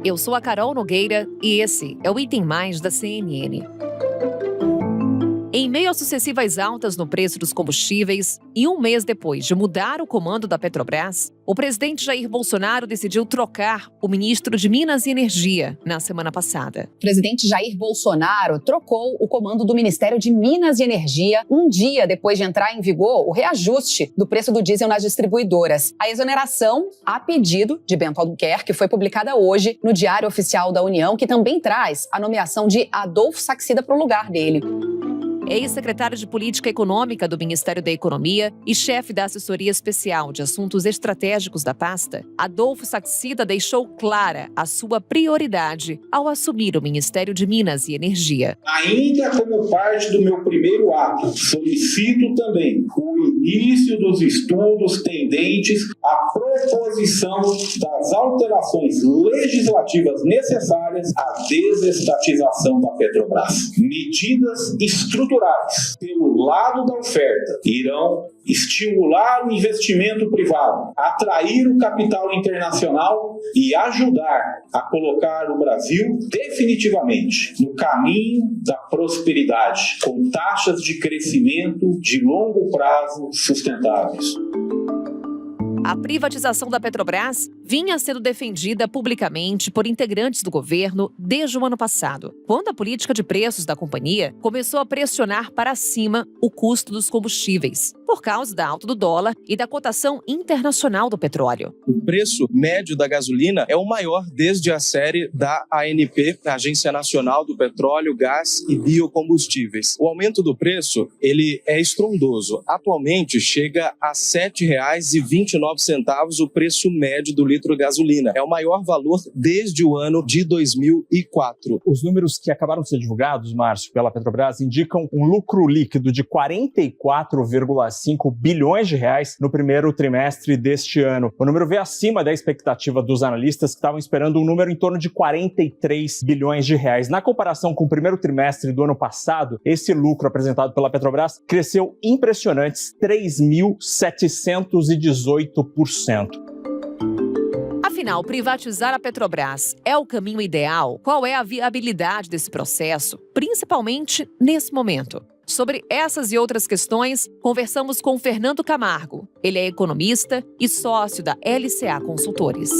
Eu sou a Carol Nogueira e esse é o Item Mais da CNN. Em meio a sucessivas altas no preço dos combustíveis e um mês depois de mudar o comando da Petrobras, o presidente Jair Bolsonaro decidiu trocar o ministro de Minas e Energia na semana passada. O presidente Jair Bolsonaro trocou o comando do Ministério de Minas e Energia um dia depois de entrar em vigor o reajuste do preço do diesel nas distribuidoras. A exoneração, a pedido de Bento Albuquerque, foi publicada hoje no Diário Oficial da União, que também traz a nomeação de Adolfo Saxida para o lugar dele. Ex-secretário de Política Econômica do Ministério da Economia e chefe da Assessoria Especial de Assuntos Estratégicos da pasta, Adolfo Saxida deixou clara a sua prioridade ao assumir o Ministério de Minas e Energia. Ainda como parte do meu primeiro ato, solicito também o início dos estudos tendentes à proposição das alterações legislativas necessárias à desestatização da Petrobras. Medidas estruturais pelo lado da oferta irão estimular o investimento privado, atrair o capital internacional e ajudar a colocar o Brasil definitivamente no caminho da prosperidade, com taxas de crescimento de longo prazo sustentáveis. A privatização da Petrobras vinha sendo defendida publicamente por integrantes do governo desde o ano passado, quando a política de preços da companhia começou a pressionar para cima o custo dos combustíveis, por causa da alta do dólar e da cotação internacional do petróleo. O preço médio da gasolina é o maior desde a série da ANP, a Agência Nacional do Petróleo, Gás e Biocombustíveis. O aumento do preço ele é estrondoso. Atualmente chega a R$ 7,29 o preço médio do litro de gasolina. É o maior valor desde o ano de 2004. Os números que acabaram de ser divulgados, Márcio, pela Petrobras, indicam um lucro líquido de 44,5 bilhões de reais no primeiro trimestre deste ano. O número veio acima da expectativa dos analistas, que estavam esperando um número em torno de 43 bilhões de reais. Na comparação com o primeiro trimestre do ano passado, esse lucro apresentado pela Petrobras cresceu impressionantes 3.718%. Afinal, privatizar a Petrobras é o caminho ideal? Qual é a viabilidade desse processo, principalmente nesse momento? Sobre essas e outras questões, conversamos com Fernando Camargo. Ele é economista e sócio da LCA Consultores.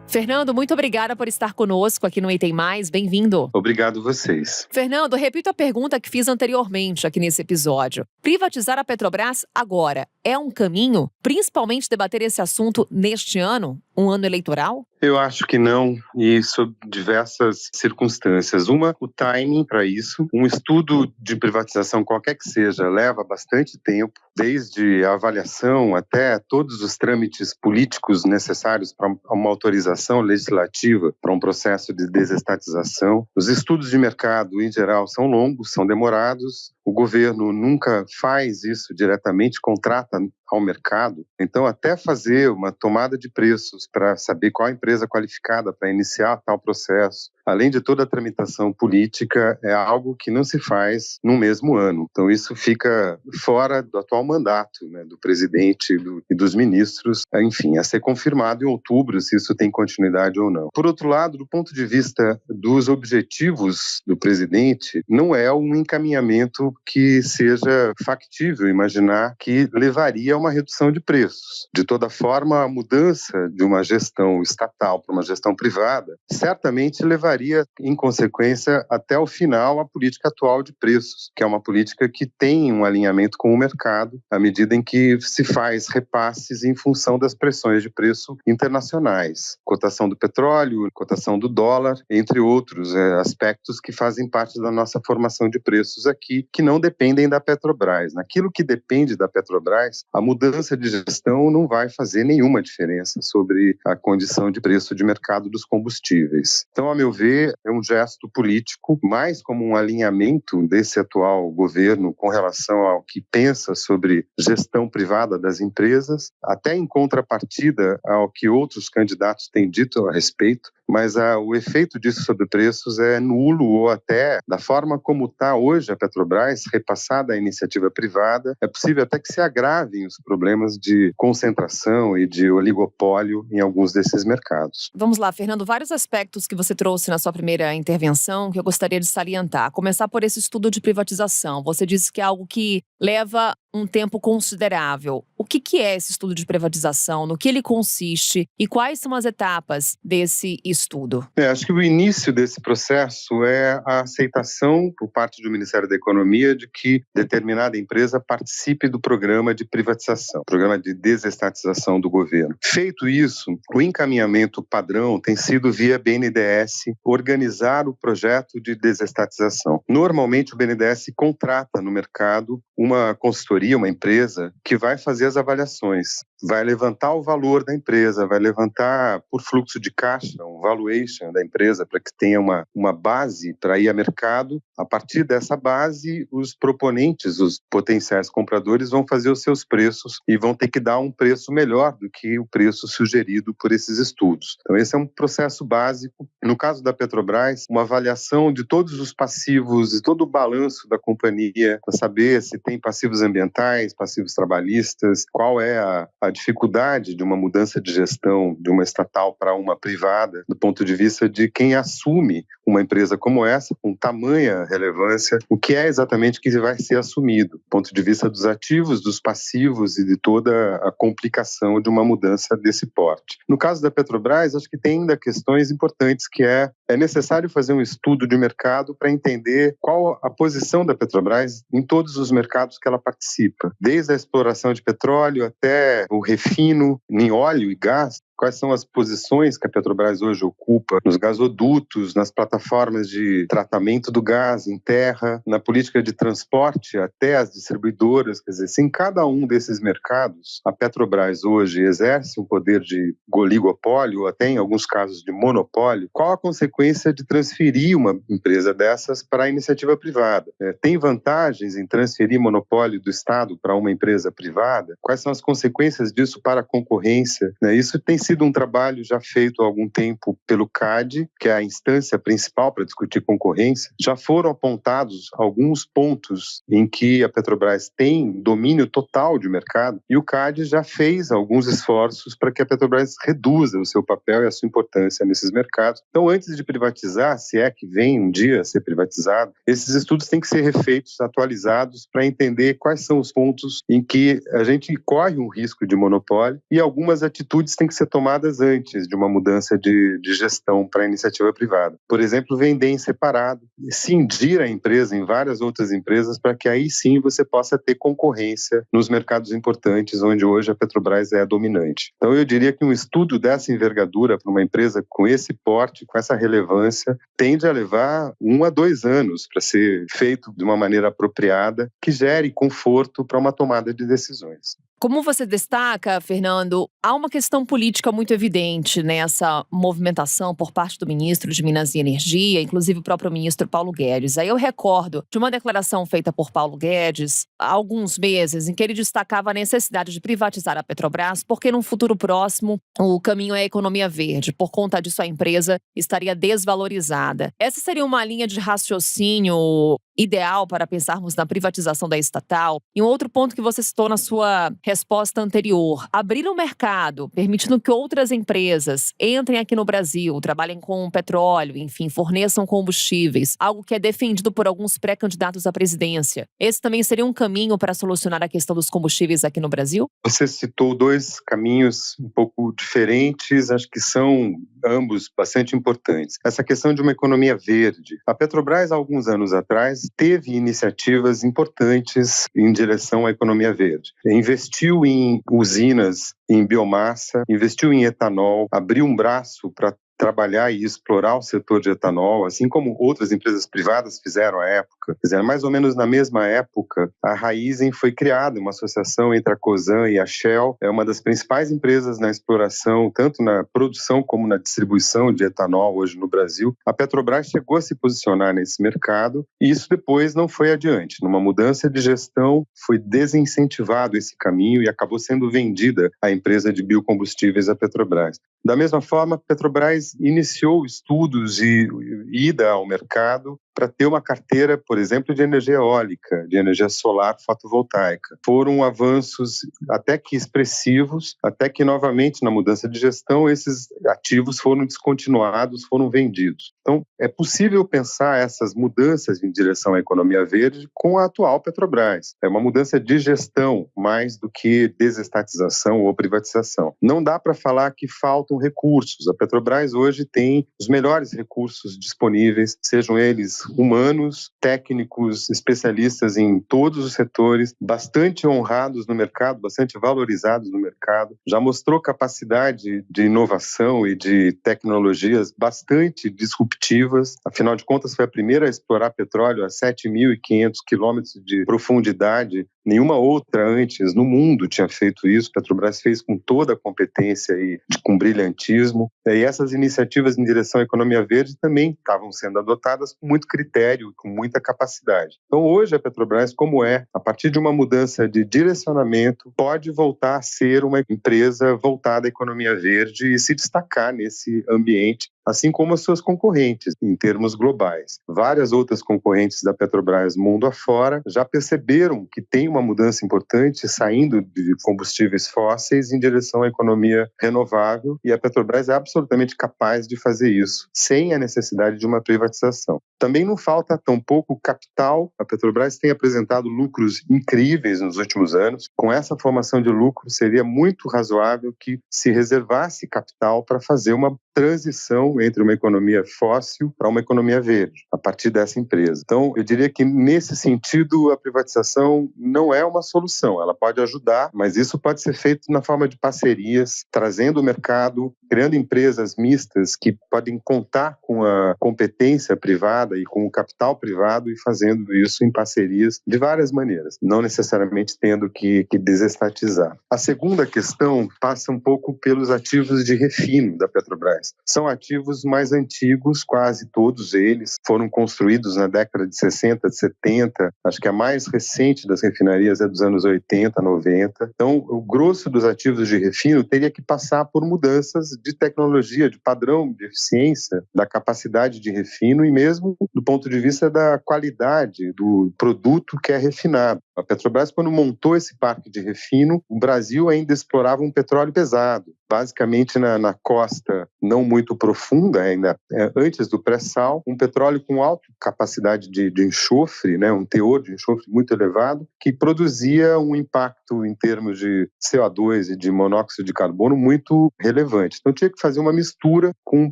Fernando, muito obrigada por estar conosco aqui no Item Mais. Bem-vindo. Obrigado vocês. Fernando, repito a pergunta que fiz anteriormente aqui nesse episódio. Privatizar a Petrobras agora é um caminho? Principalmente debater esse assunto neste ano, um ano eleitoral? Eu acho que não, e sob diversas circunstâncias. Uma, o timing para isso. Um estudo de privatização, qualquer que seja, leva bastante tempo, desde a avaliação até todos os trâmites políticos necessários para uma autorização legislativa para um processo de desestatização. Os estudos de mercado, em geral, são longos, são demorados. O governo nunca faz isso diretamente, contrata ao mercado. Então, até fazer uma tomada de preços para saber qual a empresa qualificada para iniciar tal processo, além de toda a tramitação política, é algo que não se faz no mesmo ano. Então, isso fica fora do atual mandato, né, do presidente e dos ministros, enfim, a ser confirmado em outubro se isso tem continuidade ou não. Por outro lado, do ponto de vista dos objetivos do presidente, não é um encaminhamento que seja factível imaginar que levaria a uma redução de preços. De toda forma, a mudança de uma gestão estatal para uma gestão privada certamente levaria, em consequência, até o final a política atual de preços, que é uma política que tem um alinhamento com o mercado à medida em que se faz repasses em função das pressões de preço internacionais. Cotação do petróleo, cotação do dólar, entre outros aspectos que fazem parte da nossa formação de preços aqui, que não dependem da Petrobras. Naquilo que depende da Petrobras, a mudança de gestão não vai fazer nenhuma diferença sobre a condição de preço de mercado dos combustíveis. Então, a meu ver, é um gesto político, mais como um alinhamento desse atual governo com relação ao que pensa sobre gestão privada das empresas, até em contrapartida ao que outros candidatos têm dito a respeito, mas o efeito disso sobre preços é nulo, ou até, da forma como está hoje a Petrobras, repassada à iniciativa privada, é possível até que se agravem os problemas de concentração e de oligopólio em alguns desses mercados. Vamos lá, Fernando, vários aspectos que você trouxe na sua primeira intervenção que eu gostaria de salientar. Começar por esse estudo de privatização. Você disse que é algo que leva um tempo considerável. O que é esse estudo de privatização? No que ele consiste? E quais são as etapas desse estudo? Acho que o início desse processo é a aceitação por parte do Ministério da Economia de que determinada empresa participe do programa de privatização, programa de desestatização do governo. Feito isso, o encaminhamento padrão tem sido via BNDES organizar o projeto de desestatização. Normalmente o BNDES contrata no mercado uma consultoria, uma empresa que vai fazer as avaliações, vai levantar o valor da empresa, vai levantar por fluxo de caixa, um valuation da empresa para que tenha uma base para ir a mercado. A partir dessa base, os proponentes, os potenciais compradores vão fazer os seus preços e vão ter que dar um preço melhor do que o preço sugerido por esses estudos. Então esse é um processo básico. No caso da Petrobras, uma avaliação de todos os passivos e todo o balanço da companhia para saber se tem passivos ambientais, passivos trabalhistas, qual é a dificuldade de uma mudança de gestão de uma estatal para uma privada, do ponto de vista de quem assume uma empresa como essa, com tamanha relevância, o que é exatamente que vai ser assumido, do ponto de vista dos ativos, dos passivos e de toda a complicação de uma mudança desse porte. No caso da Petrobras, acho que tem ainda questões importantes, que é necessário fazer um estudo de mercado para entender qual a posição da Petrobras em todos os mercados que ela participa, desde a exploração de petróleo até o refino em óleo e gás. Quais são as posições que a Petrobras hoje ocupa nos gasodutos, nas plataformas de tratamento do gás em terra, na política de transporte até as distribuidoras. Quer dizer, se em cada um desses mercados a Petrobras hoje exerce um poder de oligopólio, ou até em alguns casos de monopólio, qual a consequência de transferir uma empresa dessas para a iniciativa privada? Tem vantagens em transferir monopólio do Estado para uma empresa privada? Quais são as consequências disso para a concorrência? Isso tem sido um trabalho já feito há algum tempo pelo CAD, que é a instância principal para discutir concorrência. Já foram apontados alguns pontos em que a Petrobras tem domínio total de mercado, e o CAD já fez alguns esforços para que a Petrobras reduza o seu papel e a sua importância nesses mercados. Então, antes de privatizar, se é que vem um dia a ser privatizado, esses estudos têm que ser refeitos, atualizados, para entender quais são os pontos em que a gente corre um risco de monopólio, e algumas atitudes têm que ser tomadas antes de uma mudança de gestão para a iniciativa privada. Por exemplo, vender em separado, cindir a empresa em várias outras empresas, para que aí sim você possa ter concorrência nos mercados importantes onde hoje a Petrobras é a dominante. Então eu diria que um estudo dessa envergadura para uma empresa com esse porte, com essa relevância, tende a levar 1 a 2 anos para ser feito de uma maneira apropriada, que gere conforto para uma tomada de decisões. Como você destaca, Fernando, há uma questão política muito evidente nessa movimentação por parte do ministro de Minas e Energia, inclusive o próprio ministro Paulo Guedes. Aí eu recordo de uma declaração feita por Paulo Guedes há alguns meses, em que ele destacava a necessidade de privatizar a Petrobras, porque num futuro próximo o caminho é a economia verde. Por conta disso, a empresa estaria desvalorizada. Essa seria uma linha de raciocínio ideal para pensarmos na privatização da estatal. E um outro ponto que você citou na sua resposta anterior: abrir o mercado, permitindo que outras empresas entrem aqui no Brasil, trabalhem com petróleo, enfim, forneçam combustíveis, algo que é defendido por alguns pré-candidatos à presidência. Esse também seria um caminho para solucionar a questão dos combustíveis aqui no Brasil? Você citou 2 caminhos um pouco diferentes, acho que são ambos bastante importantes. Essa questão de uma economia verde. A Petrobras, há alguns anos atrás, teve iniciativas importantes em direção à economia verde. Investiu em usinas em biomassa, investiu em etanol, abriu um braço para trabalhar e explorar o setor de etanol, assim como outras empresas privadas fizeram à época. Quer dizer, mais ou menos na mesma época, a Raízen foi criada, uma associação entre a Cosan e a Shell, é uma das principais empresas na exploração, tanto na produção como na distribuição de etanol hoje no Brasil. A Petrobras chegou a se posicionar nesse mercado e isso depois não foi adiante. Numa mudança de gestão, foi desincentivado esse caminho e acabou sendo vendida a empresa de biocombustíveis, a Petrobras. Da mesma forma, a Petrobras Petrobras iniciou estudos e ida ao mercado para ter uma carteira, por exemplo, de energia eólica, de energia solar fotovoltaica. Foram avanços até que expressivos, até que novamente na mudança de gestão esses ativos foram descontinuados, foram vendidos. Então, é possível pensar essas mudanças em direção à economia verde com a atual Petrobras. É uma mudança de gestão mais do que desestatização ou privatização. Não dá para falar que faltam recursos. A Petrobras hoje tem os melhores recursos disponíveis, sejam eles humanos, técnicos, especialistas em todos os setores, bastante honrados no mercado, bastante valorizados no mercado, já mostrou capacidade de inovação e de tecnologias bastante disruptivas. Afinal de contas, foi a primeira a explorar petróleo a 7.500 quilômetros de profundidade. Nenhuma outra antes no mundo tinha feito isso. A Petrobras fez com toda a competência e com brilhantismo. E essas iniciativas em direção à economia verde também estavam sendo adotadas com muito critério, com muita capacidade. Então, hoje a Petrobras, como a partir de uma mudança de direcionamento, pode voltar a ser uma empresa voltada à economia verde e se destacar nesse ambiente, assim como as suas concorrentes em termos globais. Várias outras concorrentes da Petrobras mundo afora já perceberam que tem uma mudança importante saindo de combustíveis fósseis em direção à economia renovável, e a Petrobras é absolutamente capaz de fazer isso, sem a necessidade de uma privatização. Também não falta tão pouco capital. A Petrobras tem apresentado lucros incríveis nos últimos anos. Com essa formação de lucro, seria muito razoável que se reservasse capital para fazer uma transição entre uma economia fóssil para uma economia verde, a partir dessa empresa. Então, eu diria que, nesse sentido, a privatização não é uma solução. Ela pode ajudar, mas isso pode ser feito na forma de parcerias, trazendo o mercado, criando empresas mistas que podem contar com a competência privada e com o capital privado e fazendo isso em parcerias de várias maneiras, não necessariamente tendo que desestatizar. A segunda questão passa um pouco pelos ativos de refino da Petrobras. São ativos mais antigos, quase todos eles foram construídos na década de 60, de 70, acho que a mais recente das refinarias é dos anos 80, 90. Então, o grosso dos ativos de refino teria que passar por mudanças de tecnologia, de padrão de eficiência, da capacidade de refino e mesmo do ponto de vista da qualidade do produto que é refinado. A Petrobras, quando montou esse parque de refino, o Brasil ainda explorava um petróleo pesado, basicamente na costa não muito profunda, ainda antes do pré-sal, um petróleo com alta capacidade de enxofre, né, um teor de enxofre muito elevado, que produzia um impacto em termos de CO2 e de monóxido de carbono muito relevante. Então tinha que fazer uma mistura com um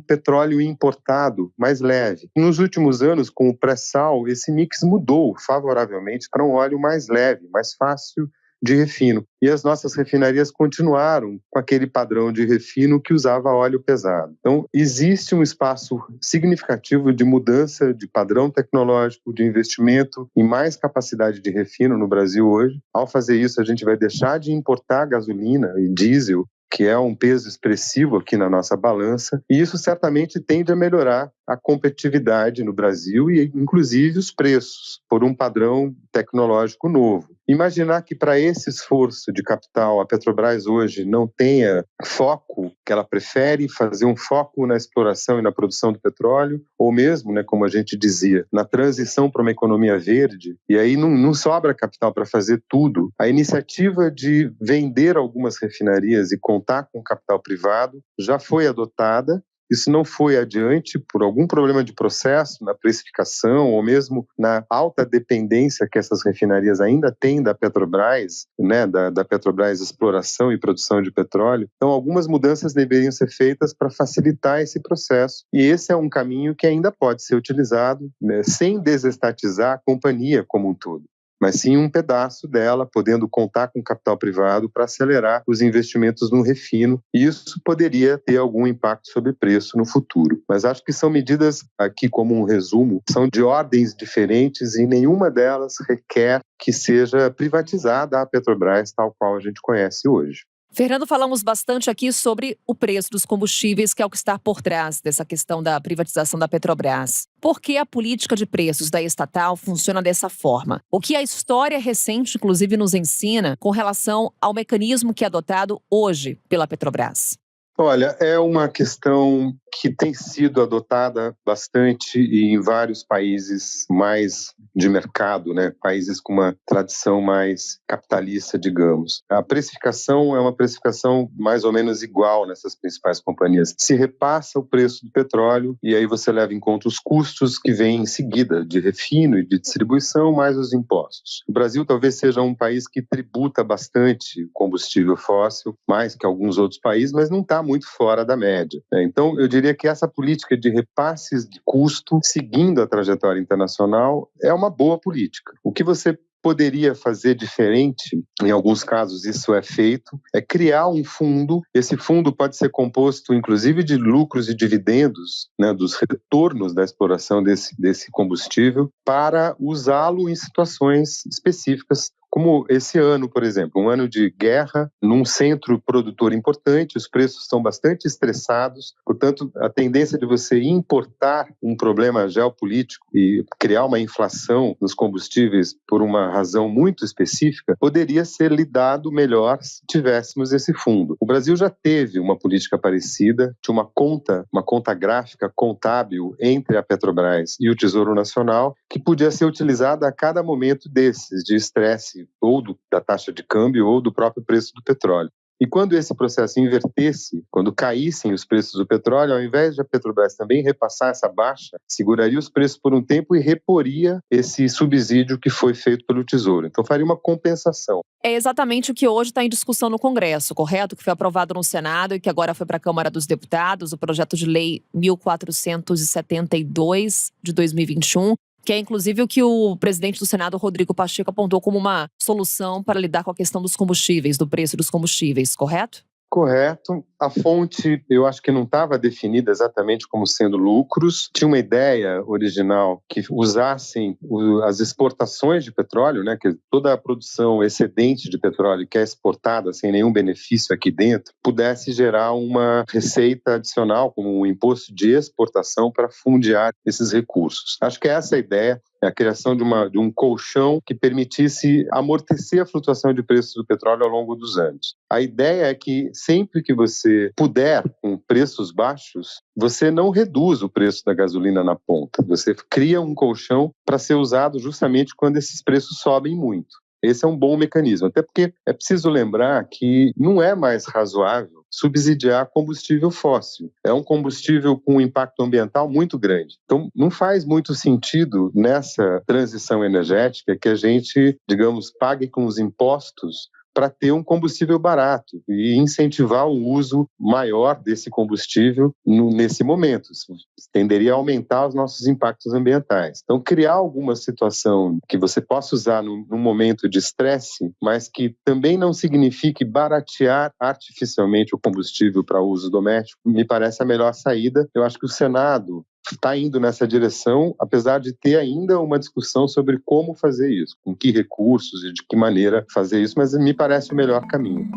petróleo importado mais leve. Nos últimos anos, com o pré-sal, esse mix mudou favoravelmente para um óleo mais leve, mais fácil de refino. E as nossas refinarias continuaram com aquele padrão de refino que usava óleo pesado. Então, existe um espaço significativo de mudança de padrão tecnológico, de investimento em mais capacidade de refino no Brasil hoje. Ao fazer isso, a gente vai deixar de importar gasolina e diesel, que é um peso expressivo aqui na nossa balança, e isso certamente tende a melhorar a competitividade no Brasil e, inclusive, os preços, por um padrão tecnológico novo. Imaginar que para esse esforço de capital a Petrobras hoje não tenha foco, que ela prefere fazer um foco na exploração e na produção do petróleo, ou mesmo, né, como a gente dizia, na transição para uma economia verde, e aí não sobra capital para fazer tudo. A iniciativa de vender algumas refinarias e contar com capital privado já foi adotada. Isso não foi adiante por algum problema de processo na precificação ou mesmo na alta dependência que essas refinarias ainda têm da Petrobras, né, da Petrobras Exploração e Produção de Petróleo. Então, algumas mudanças deveriam ser feitas para facilitar esse processo. E esse é um caminho que ainda pode ser utilizado, né, sem desestatizar a companhia como um todo, mas sim um pedaço dela, podendo contar com capital privado para acelerar os investimentos no refino, e isso poderia ter algum impacto sobre preço no futuro. Mas acho que são medidas, aqui como um resumo, são de ordens diferentes e nenhuma delas requer que seja privatizada a Petrobras tal qual a gente conhece hoje. Fernando, falamos bastante aqui sobre o preço dos combustíveis, que é o que está por trás dessa questão da privatização da Petrobras. Por que a política de preços da estatal funciona dessa forma? O que a história recente, inclusive, nos ensina com relação ao mecanismo que é adotado hoje pela Petrobras? Olha, é uma questão que tem sido adotada bastante em vários países mais de mercado, né? Países com uma tradição mais capitalista, digamos. A precificação é uma precificação mais ou menos igual nessas principais companhias. Se repassa o preço do petróleo e aí você leva em conta os custos que vêm em seguida de refino e de distribuição, mais os impostos. O Brasil talvez seja um país que tributa bastante combustível fóssil, mais que alguns outros países, mas não está muito fora da média, né? Então, eu diria que essa política de repasses de custo, seguindo a trajetória internacional, é uma boa política. O que você poderia fazer diferente, em alguns casos isso é feito, é criar um fundo. Esse fundo pode ser composto inclusive de lucros e dividendos, né, dos retornos da exploração desse combustível, para usá-lo em situações específicas, como esse ano, por exemplo, um ano de guerra, num centro produtor importante, os preços estão bastante estressados, portanto, a tendência de você importar um problema geopolítico e criar uma inflação nos combustíveis por uma razão muito específica, poderia ser lidado melhor se tivéssemos esse fundo. O Brasil já teve uma política parecida, tinha uma conta gráfica contábil entre a Petrobras e o Tesouro Nacional, que podia ser utilizada a cada momento desses, de estresse ou da taxa de câmbio ou do próprio preço do petróleo. E quando esse processo invertesse, quando caíssem os preços do petróleo, ao invés de a Petrobras também repassar essa baixa, seguraria os preços por um tempo e reporia esse subsídio que foi feito pelo Tesouro. Então faria uma compensação. É exatamente o que hoje está em discussão no Congresso, correto? Que foi aprovado no Senado e que agora foi para a Câmara dos Deputados, o projeto de lei 1472 de 2021, que é inclusive o que o presidente do Senado, Rodrigo Pacheco, apontou como uma solução para lidar com a questão dos combustíveis, do preço dos combustíveis, correto? Correto. A fonte, eu acho que não estava definida exatamente como sendo lucros. Tinha uma ideia original que usassem as exportações de petróleo, né, que toda a produção excedente de petróleo que é exportada sem nenhum benefício aqui dentro, pudesse gerar uma receita adicional, como um imposto de exportação para fundear esses recursos. Acho que essa é a ideia. A criação de um colchão que permitisse amortecer a flutuação de preços do petróleo ao longo dos anos. A ideia é que sempre que você puder, com preços baixos, você não reduz o preço da gasolina na ponta. Você cria um colchão para ser usado justamente quando esses preços sobem muito. Esse é um bom mecanismo, até porque é preciso lembrar que não é mais razoável subsidiar combustível fóssil. É um combustível com um impacto ambiental muito grande. Então, não faz muito sentido nessa transição energética que a gente, digamos, pague com os impostos para ter um combustível barato e incentivar o uso maior desse combustível nesse momento. Isso tenderia a aumentar os nossos impactos ambientais. Então, criar alguma situação que você possa usar num momento de estresse, mas que também não signifique baratear artificialmente o combustível para uso doméstico, me parece a melhor saída. Eu acho que o Senado está indo nessa direção, apesar de ter ainda uma discussão sobre como fazer isso, com que recursos e de que maneira fazer isso, mas me parece o melhor caminho.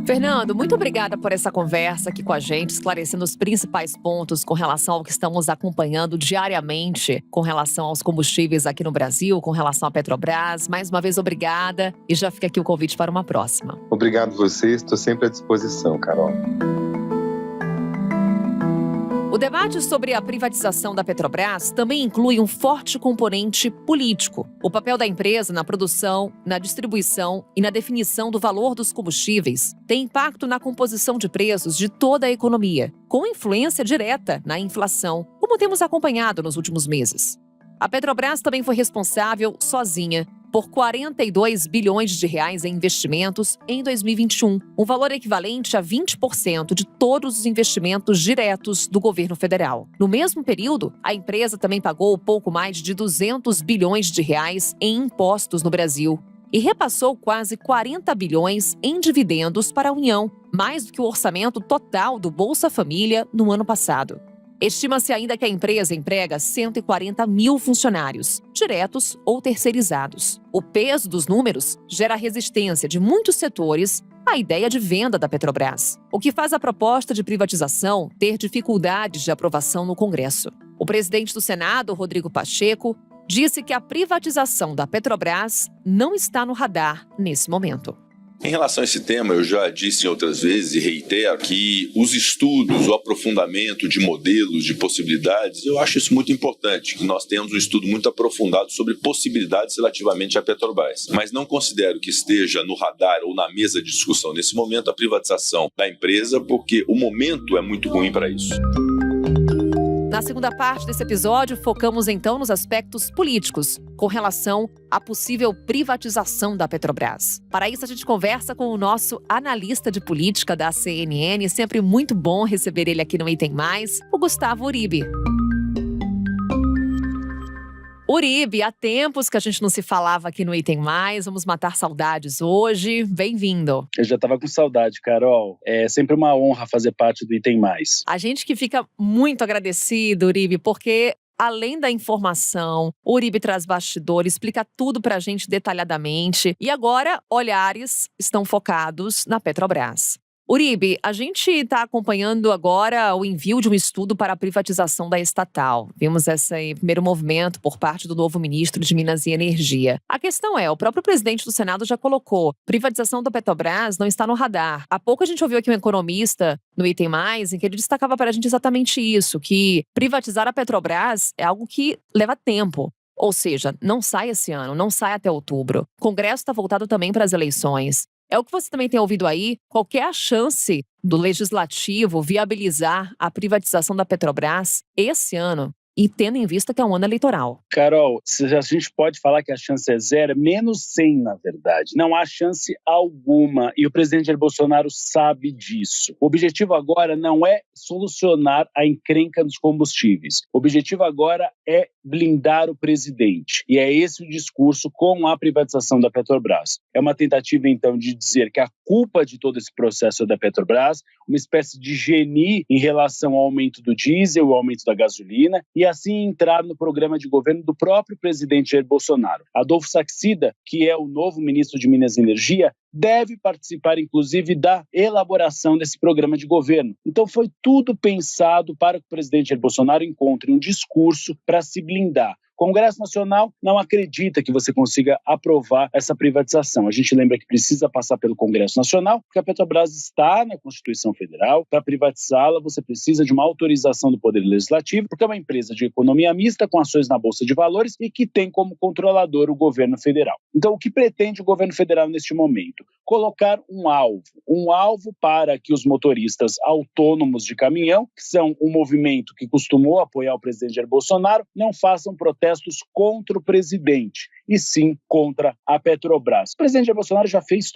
Fernando, muito obrigada por essa conversa aqui com a gente, esclarecendo os principais pontos com relação ao que estamos acompanhando diariamente com relação aos combustíveis aqui no Brasil, com relação à Petrobras. Mais uma vez, obrigada e já fica aqui o convite para uma próxima. Obrigado a vocês, estou sempre à disposição, Carol. O debate sobre a privatização da Petrobras também inclui um forte componente político. O papel da empresa na produção, na distribuição e na definição do valor dos combustíveis tem impacto na composição de preços de toda a economia, com influência direta na inflação, como temos acompanhado nos últimos meses. A Petrobras também foi responsável, sozinha, por 42 bilhões de reais em investimentos em 2021, um valor equivalente a 20% de todos os investimentos diretos do governo federal. No mesmo período, a empresa também pagou pouco mais de 200 bilhões de reais em impostos no Brasil e repassou quase 40 bilhões em dividendos para a União, mais do que o orçamento total do Bolsa Família no ano passado. Estima-se ainda que a empresa emprega 140 mil funcionários, diretos ou terceirizados. O peso dos números gera resistência de muitos setores à ideia de venda da Petrobras, o que faz a proposta de privatização ter dificuldades de aprovação no Congresso. O presidente do Senado, Rodrigo Pacheco, disse que a privatização da Petrobras não está no radar nesse momento. Em relação a esse tema, eu já disse em outras vezes e reitero que os estudos, o aprofundamento de modelos, de possibilidades, eu acho isso muito importante, que nós temos um estudo muito aprofundado sobre possibilidades relativamente à Petrobras. Mas não considero que esteja no radar ou na mesa de discussão nesse momento a privatização da empresa, porque o momento é muito ruim para isso. Na segunda parte desse episódio, focamos então nos aspectos políticos, com relação à possível privatização da Petrobras. Para isso, a gente conversa com o nosso analista de política da CNN, sempre muito bom receber ele aqui no Item Mais, o Gustavo Uribe. Uribe, há tempos que a gente não se falava aqui no Item Mais, vamos matar saudades hoje. Bem-vindo. Eu já estava com saudade, Carol. É sempre uma honra fazer parte do Item Mais. A gente que fica muito agradecido, Uribe, porque além da informação, o Uribe traz bastidores, explica tudo pra gente detalhadamente. E agora, olhares estão focados na Petrobras. Uribe, a gente está acompanhando agora o envio de um estudo para a privatização da estatal. Vimos esse primeiro movimento por parte do novo ministro de Minas e Energia. A questão é, o próprio presidente do Senado já colocou, privatização da Petrobras não está no radar. Há pouco a gente ouviu aqui um economista no Item Mais, em que ele destacava para a gente exatamente isso, que privatizar a Petrobras é algo que leva tempo. Ou seja, não sai esse ano, não sai até outubro. O Congresso está voltado também para as eleições. É o que você também tem ouvido aí? Qual que é a chance do Legislativo viabilizar a privatização da Petrobras esse ano? E tendo em vista que é um ano eleitoral. Carol, a gente pode falar que a chance é zero, é menos 100, na verdade. Não há chance alguma. E o presidente Jair Bolsonaro sabe disso. O objetivo agora não é solucionar a encrenca dos combustíveis. O objetivo agora é blindar o presidente. E é esse o discurso com a privatização da Petrobras. É uma tentativa, então, de dizer que a culpa de todo esse processo é da Petrobras, uma espécie de genie em relação ao aumento do diesel, ao aumento da gasolina, e assim entrar no programa de governo do próprio presidente Jair Bolsonaro. Adolfo Saxida, que é o novo ministro de Minas e Energia, deve participar, inclusive, da elaboração desse programa de governo. Então foi tudo pensado para que o presidente Jair Bolsonaro encontre um discurso para se blindar. O Congresso Nacional não acredita que você consiga aprovar essa privatização. A gente lembra que precisa passar pelo Congresso Nacional, porque a Petrobras está na Constituição Federal. Para privatizá-la, você precisa de uma autorização do Poder Legislativo, porque é uma empresa de economia mista com ações na Bolsa de Valores e que tem como controlador o governo federal. Então, o que pretende o governo federal neste momento? Colocar um alvo para que os motoristas autônomos de caminhão, que são um movimento que costumou apoiar o presidente Jair Bolsonaro, não façam protestos contra o presidente, e sim contra a Petrobras. O presidente Jair Bolsonaro já fez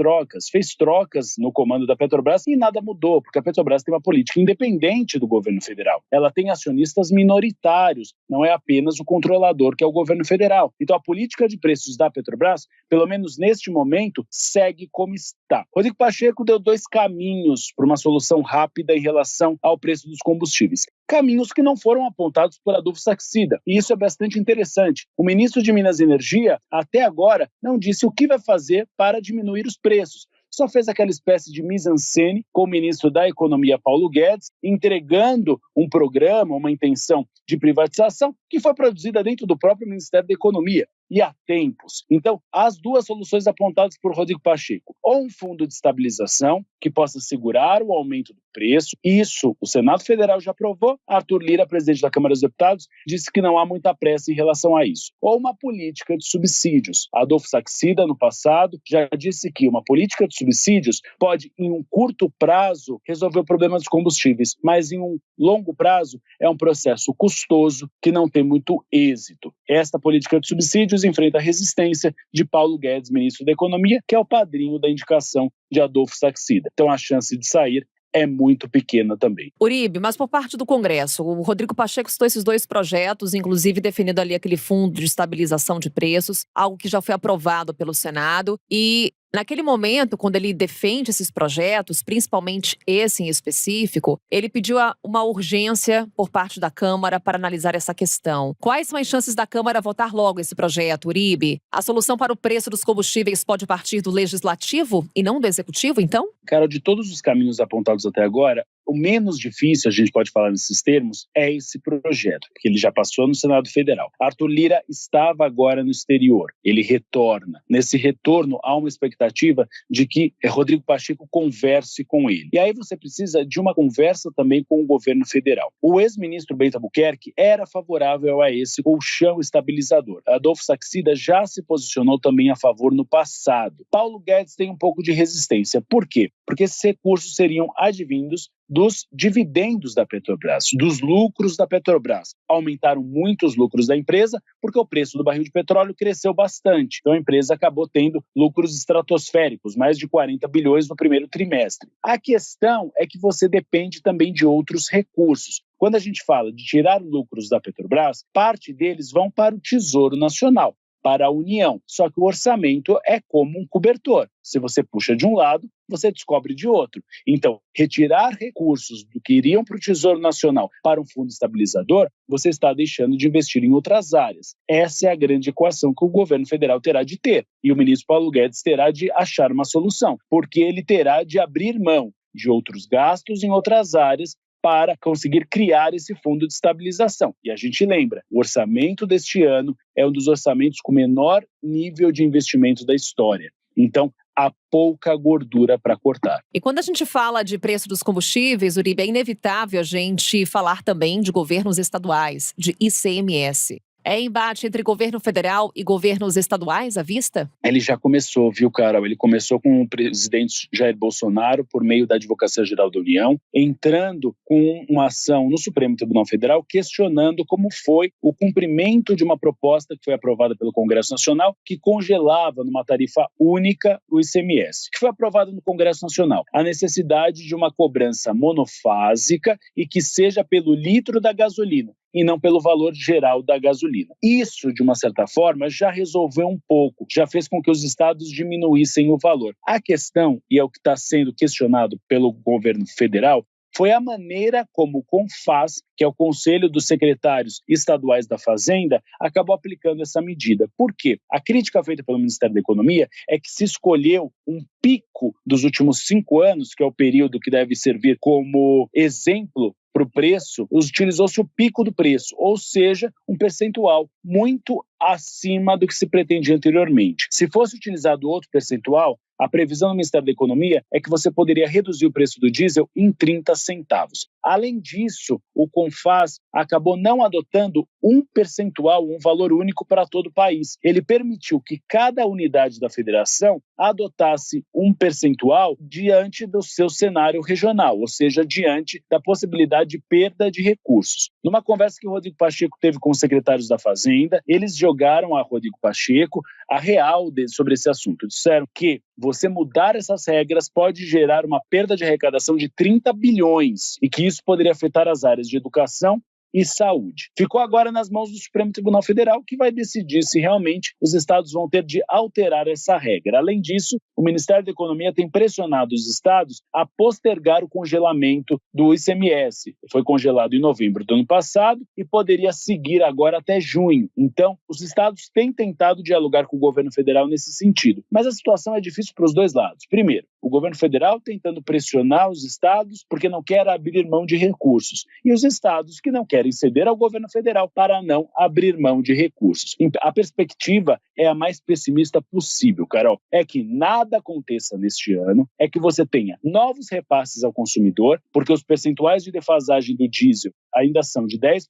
trocas no comando da Petrobras e nada mudou, porque a Petrobras tem uma política independente do governo federal. Ela tem acionistas minoritários, não é apenas o controlador que é o governo federal. Então a política de preços da Petrobras, pelo menos neste momento, segue como está. Rodrigo Pacheco deu 2 caminhos para uma solução rápida em relação ao preço dos combustíveis. Caminhos que não foram apontados por Adolfo Saxida. E isso é bastante interessante. O ministro de Minas e Energia, até agora, não disse o que vai fazer para diminuir os preços. Só fez aquela espécie de mise-en-scène com o ministro da Economia, Paulo Guedes, entregando um programa, uma intenção de privatização que foi produzida dentro do próprio Ministério da Economia. E há tempos. Então, as 2 soluções apontadas por Rodrigo Pacheco. Ou um fundo de estabilização que possa segurar o aumento do preço. Isso o Senado Federal já aprovou. Arthur Lira, presidente da Câmara dos Deputados, disse que não há muita pressa em relação a isso. Ou uma política de subsídios. Adolfo Saxida, no passado, já disse que uma política de subsídios pode, em um curto prazo, resolver o problema dos combustíveis. Mas em um longo prazo, é um processo custoso que não tem muito êxito. Esta política de subsídios enfrenta a resistência de Paulo Guedes, ministro da Economia, que é o padrinho da indicação de Adolfo Saxida. Então a chance de sair é muito pequena também. Uribe, mas por parte do Congresso, o Rodrigo Pacheco citou esses 2 projetos, inclusive definindo ali aquele fundo de estabilização de preços, algo que já foi aprovado pelo Senado. E naquele momento, quando ele defende esses projetos, principalmente esse em específico, ele pediu uma urgência por parte da Câmara para analisar essa questão. Quais são as chances da Câmara votar logo esse projeto, Uribe? A solução para o preço dos combustíveis pode partir do Legislativo e não do Executivo, então? Cara, de todos os caminhos apontados até agora, o menos difícil, a gente pode falar nesses termos, é esse projeto, porque ele já passou no Senado Federal. Arthur Lira estava agora no exterior, ele retorna. Nesse retorno, há uma expectativa de que Rodrigo Pacheco converse com ele. E aí você precisa de uma conversa também com o governo federal. O ex-ministro Bento Albuquerque era favorável a esse colchão estabilizador. Adolfo Saxida já se posicionou também a favor no passado. Paulo Guedes tem um pouco de resistência. Por quê? Porque esses recursos seriam advindos dos dividendos da Petrobras, dos lucros da Petrobras. Aumentaram muito os lucros da empresa porque o preço do barril de petróleo cresceu bastante. Então a empresa acabou tendo lucros estratosféricos, mais de 40 bilhões no primeiro trimestre. A questão é que você depende também de outros recursos. Quando a gente fala de tirar lucros da Petrobras, parte deles vão para o Tesouro Nacional, para a União. Só que o orçamento é como um cobertor. Se você puxa de um lado, você descobre de outro. Então, retirar recursos do que iriam para o Tesouro Nacional para um fundo estabilizador, você está deixando de investir em outras áreas. Essa é a grande equação que o governo federal terá de ter. E o ministro Paulo Guedes terá de achar uma solução, porque ele terá de abrir mão de outros gastos em outras áreas para conseguir criar esse fundo de estabilização. E a gente lembra, o orçamento deste ano é um dos orçamentos com menor nível de investimento da história. Então, há pouca gordura para cortar. E quando a gente fala de preço dos combustíveis, Uribe, é inevitável a gente falar também de governos estaduais, de ICMS. É embate entre governo federal e governos estaduais à vista? Ele já começou, viu, Carol? Ele começou com o presidente Jair Bolsonaro, por meio da Advocacia Geral da União, entrando com uma ação no Supremo Tribunal Federal, questionando como foi o cumprimento de uma proposta que foi aprovada pelo Congresso Nacional, que congelava numa tarifa única o ICMS, que foi aprovada no Congresso Nacional. A necessidade de uma cobrança monofásica e que seja pelo litro da gasolina, e não pelo valor geral da gasolina. Isso, de uma certa forma, já resolveu um pouco, já fez com que os estados diminuíssem o valor. A questão, e é o que está sendo questionado pelo governo federal, foi a maneira como o CONFAZ, que é o Conselho dos Secretários Estaduais da Fazenda, acabou aplicando essa medida. Por quê? A crítica feita pelo Ministério da Economia é que se escolheu um pico dos últimos 5 anos, que é o período que deve servir como exemplo para o preço, utilizou-se o pico do preço, ou seja, um percentual muito acima do que se pretendia anteriormente. Se fosse utilizado outro percentual, a previsão do Ministério da Economia é que você poderia reduzir o preço do diesel em 30 centavos. Além disso, o CONFAZ acabou não adotando um percentual, um valor único para todo o país. Ele permitiu que cada unidade da federação adotasse um percentual diante do seu cenário regional, ou seja, diante da possibilidade de perda de recursos. Numa conversa que o Rodrigo Pacheco teve com os secretários da Fazenda, eles jogaram a Rodrigo Pacheco a real sobre esse assunto. Disseram que você mudar essas regras pode gerar uma perda de arrecadação de 30 bilhões e que isso poderia afetar as áreas de educação e saúde. Ficou agora nas mãos do Supremo Tribunal Federal, que vai decidir se realmente os estados vão ter de alterar essa regra. Além disso, o Ministério da Economia tem pressionado os estados a postergar o congelamento do ICMS. Foi congelado em novembro do ano passado e poderia seguir agora até junho. Então, os estados têm tentado dialogar com o governo federal nesse sentido. Mas a situação é difícil para os dois lados. Primeiro, o governo federal tentando pressionar os estados porque não quer abrir mão de recursos. E os estados que não querem ceder ao governo federal para não abrir mão de recursos. A perspectiva é a mais pessimista possível, Carol. É que nada aconteça neste ano, é que você tenha novos repasses ao consumidor, porque os percentuais de defasagem do diesel ainda são de 10%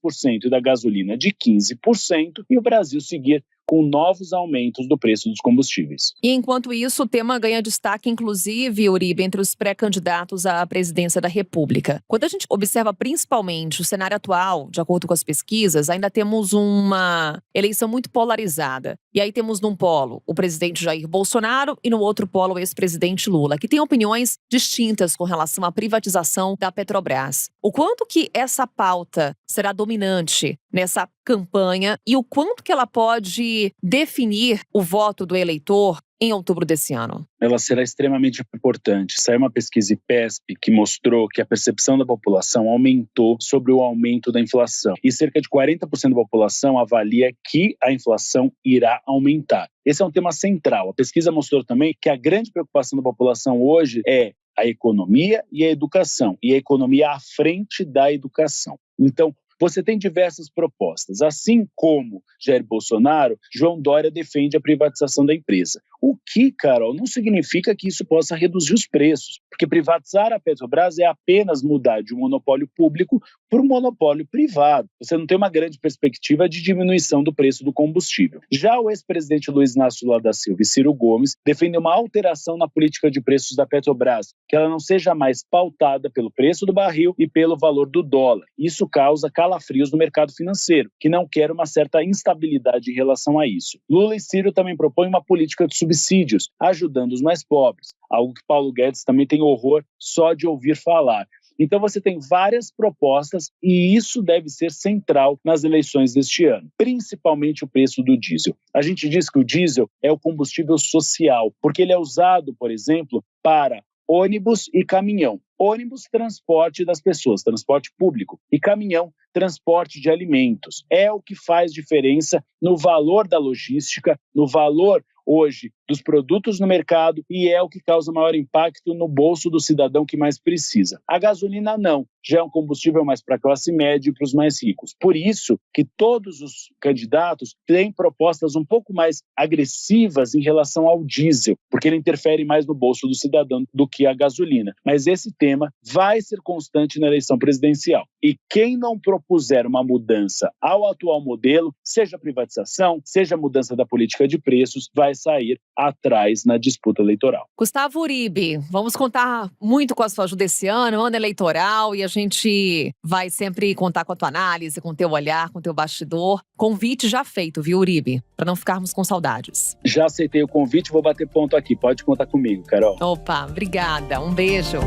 e da gasolina de 15%, e o Brasil seguir com novos aumentos do preço dos combustíveis. E enquanto isso, o tema ganha destaque, inclusive, Uribe, entre os pré-candidatos à presidência da República. Quando a gente observa principalmente o cenário atual, de acordo com as pesquisas, ainda temos uma eleição muito polarizada. E aí temos num polo o presidente Jair Bolsonaro e no outro polo o ex-presidente Lula, que tem opiniões distintas com relação à privatização da Petrobras. O quanto que essa pauta será dominante nessa campanha e o quanto que ela pode definir o voto do eleitor em outubro desse ano? Ela será extremamente importante. Saiu uma pesquisa IPESP que mostrou que a percepção da população aumentou sobre o aumento da inflação. E cerca de 40% da população avalia que a inflação irá aumentar. Esse é um tema central. A pesquisa mostrou também que a grande preocupação da população hoje é a economia e a educação, e a economia à frente da educação. Então, você tem diversas propostas. Assim como Jair Bolsonaro, João Dória defende a privatização da empresa. O que, Carol, não significa que isso possa reduzir os preços, porque privatizar a Petrobras é apenas mudar de um monopólio público para um monopólio privado. Você não tem uma grande perspectiva de diminuição do preço do combustível. Já o ex-presidente Luiz Inácio Lula da Silva e Ciro Gomes defendem uma alteração na política de preços da Petrobras, que ela não seja mais pautada pelo preço do barril e pelo valor do dólar. Isso causa calafrios no mercado financeiro, que não quer uma certa instabilidade em relação a isso. Lula e Ciro também propõem uma política de subsídios, ajudando os mais pobres, algo que Paulo Guedes também tem horror só de ouvir falar. Então você tem várias propostas e isso deve ser central nas eleições deste ano, principalmente o preço do diesel. A gente diz que o diesel é o combustível social, porque ele é usado, por exemplo, para ônibus e caminhão. Ônibus, transporte das pessoas, transporte público, e caminhão, transporte de alimentos. É o que faz diferença no valor da logística, no valor hoje dos produtos no mercado e é o que causa maior impacto no bolso do cidadão que mais precisa. A gasolina não, já é um combustível mais para a classe média e para os mais ricos. Por isso que todos os candidatos têm propostas um pouco mais agressivas em relação ao diesel, porque ele interfere mais no bolso do cidadão do que a gasolina. Mas esse tema vai ser constante na eleição presidencial. E quem não propuser uma mudança ao atual modelo, seja privatização, seja mudança da política de preços, vai sair atrás na disputa eleitoral. Gustavo Uribe, vamos contar muito com a sua ajuda esse ano eleitoral, e a gente vai sempre contar com a tua análise, com o teu olhar, com o teu bastidor. Convite já feito, viu, Uribe? Para não ficarmos com saudades. Já aceitei o convite, vou bater ponto aqui. Pode contar comigo, Carol. Opa, obrigada. Um beijo.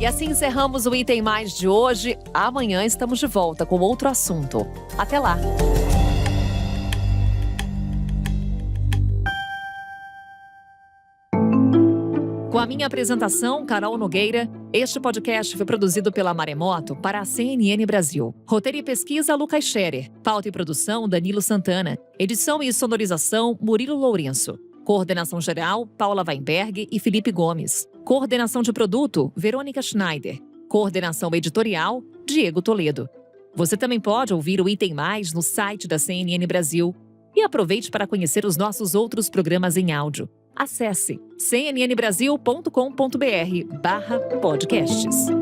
E assim encerramos o Item Mais de hoje. Amanhã estamos de volta com outro assunto. Até lá! Com a minha apresentação, Carol Nogueira, este podcast foi produzido pela Maremoto para a CNN Brasil. Roteiro e pesquisa, Lucas Scherer. Pauta e produção, Danilo Santana. Edição e sonorização, Murilo Lourenço. Coordenação geral, Paula Weinberg e Felipe Gomes. Coordenação de produto, Verônica Schneider. Coordenação editorial, Diego Toledo. Você também pode ouvir o Item Mais no site da CNN Brasil. E aproveite para conhecer os nossos outros programas em áudio. Acesse cnnbrasil.com.br/podcasts.